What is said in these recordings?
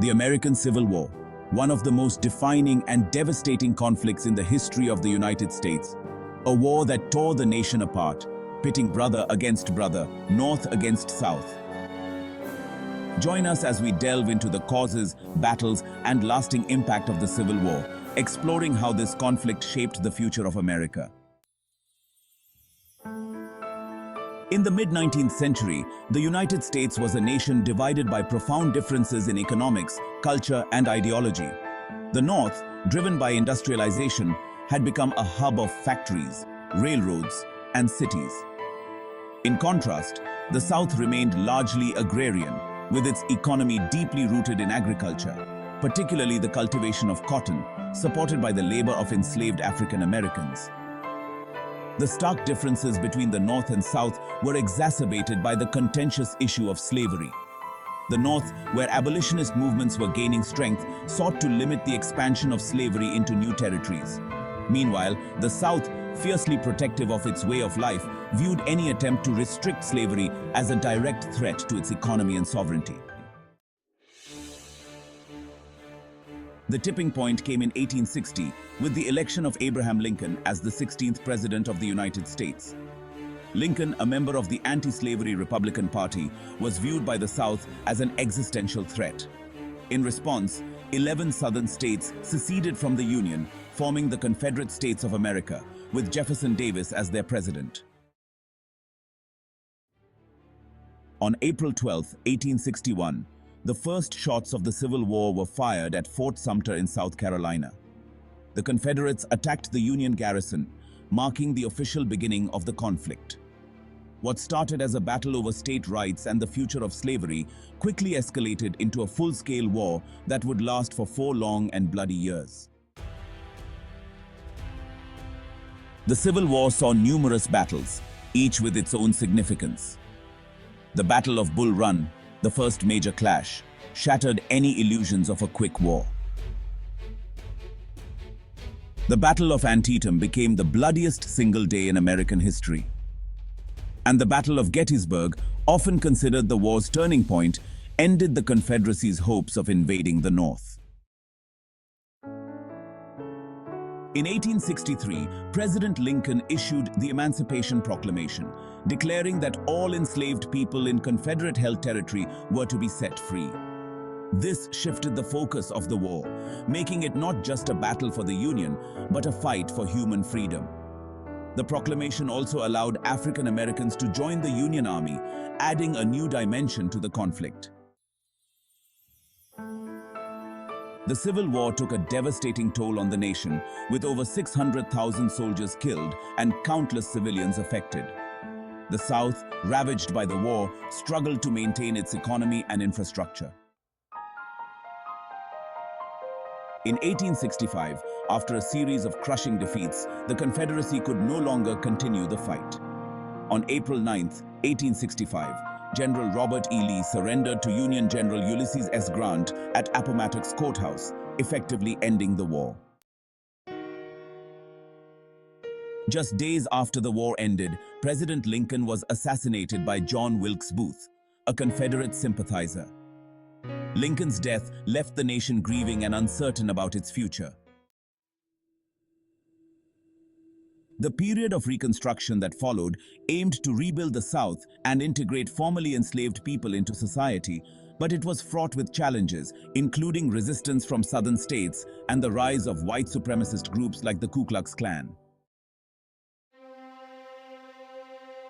The American Civil War, one of the most defining and devastating conflicts in the history of the United States. A war that tore the nation apart, pitting brother against brother, North against South. Join us as we delve into the causes, battles, and lasting impact of the Civil War, exploring how this conflict shaped the future of America. In the mid-19th century, the United States was a nation divided by profound differences in economics, culture, and ideology. The North, driven by industrialization, had become a hub of factories, railroads, and cities. In contrast, the South remained largely agrarian, with its economy deeply rooted in agriculture, particularly the cultivation of cotton, supported by the labor of enslaved African Americans. The stark differences between the North and South were exacerbated by the contentious issue of slavery. The North, where abolitionist movements were gaining strength, sought to limit the expansion of slavery into new territories. Meanwhile, the South, fiercely protective of its way of life, viewed any attempt to restrict slavery as a direct threat to its economy and sovereignty. The tipping point came in 1860 with the election of Abraham Lincoln as the 16th President of the United States. Lincoln, a member of the anti-slavery Republican Party, was viewed by the South as an existential threat. In response, 11 Southern states seceded from the Union, forming the Confederate States of America, with Jefferson Davis as their president. On April 12, 1861, the first shots of the Civil War were fired at Fort Sumter in South Carolina. The Confederates attacked the Union garrison, marking the official beginning of the conflict. What started as a battle over state rights and the future of slavery quickly escalated into a full-scale war that would last for 4 long and bloody years. The Civil War saw numerous battles, each with its own significance. The Battle of Bull Run, the first major clash, shattered any illusions of a quick war. The Battle of Antietam became the bloodiest single day in American history. And the Battle of Gettysburg, often considered the war's turning point, ended the Confederacy's hopes of invading the North. In 1863, President Lincoln issued the Emancipation Proclamation, declaring that all enslaved people in Confederate-held territory were to be set free. This shifted the focus of the war, making it not just a battle for the Union, but a fight for human freedom. The proclamation also allowed African Americans to join the Union Army, adding a new dimension to the conflict. The Civil War took a devastating toll on the nation, with over 600,000 soldiers killed and countless civilians affected. The South, ravaged by the war, struggled to maintain its economy and infrastructure. In 1865, after a series of crushing defeats, the Confederacy could no longer continue the fight. On April 9, 1865, General Robert E. Lee surrendered to Union General Ulysses S. Grant at Appomattox Courthouse, effectively ending the war. Just days after the war ended, President Lincoln was assassinated by John Wilkes Booth, a Confederate sympathizer. Lincoln's death left the nation grieving and uncertain about its future. The period of Reconstruction that followed aimed to rebuild the South and integrate formerly enslaved people into society, but it was fraught with challenges, including resistance from southern states and the rise of white supremacist groups like the Ku Klux Klan.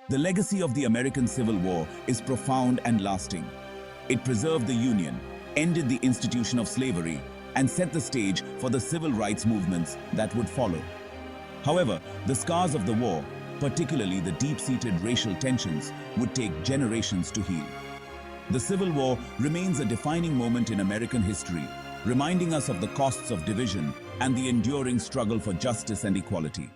The legacy of the American Civil War is profound and lasting. It preserved the Union, ended the institution of slavery, and set the stage for the civil rights movements that would follow. However, the scars of the war, particularly the deep-seated racial tensions, would take generations to heal. The Civil War remains a defining moment in American history, reminding us of the costs of division and the enduring struggle for justice and equality.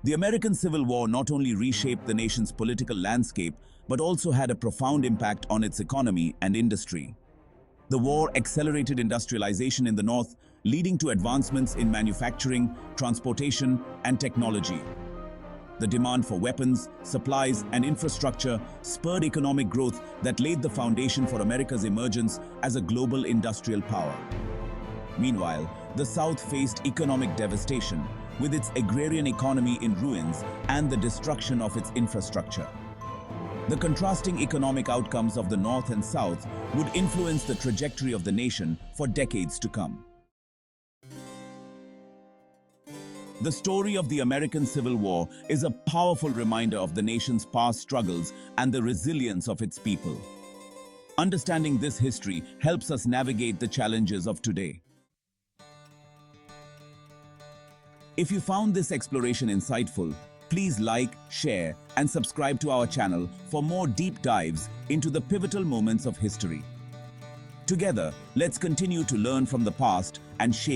The American Civil War not only reshaped the nation's political landscape, but also had a profound impact on its economy and industry. The war accelerated industrialization in the North, leading to advancements in manufacturing, transportation, and technology. The demand for weapons, supplies, and infrastructure spurred economic growth that laid the foundation for America's emergence as a global industrial power. Meanwhile, the South faced economic devastation, with its agrarian economy in ruins and the destruction of its infrastructure. The contrasting economic outcomes of the North and South would influence the trajectory of the nation for decades to come. The story of the American Civil War is a powerful reminder of the nation's past struggles and the resilience of its people. Understanding this history helps us navigate the challenges of today. If you found this exploration insightful, please like, share, and subscribe to our channel for more deep dives into the pivotal moments of history. Together, let's continue to learn from the past and shape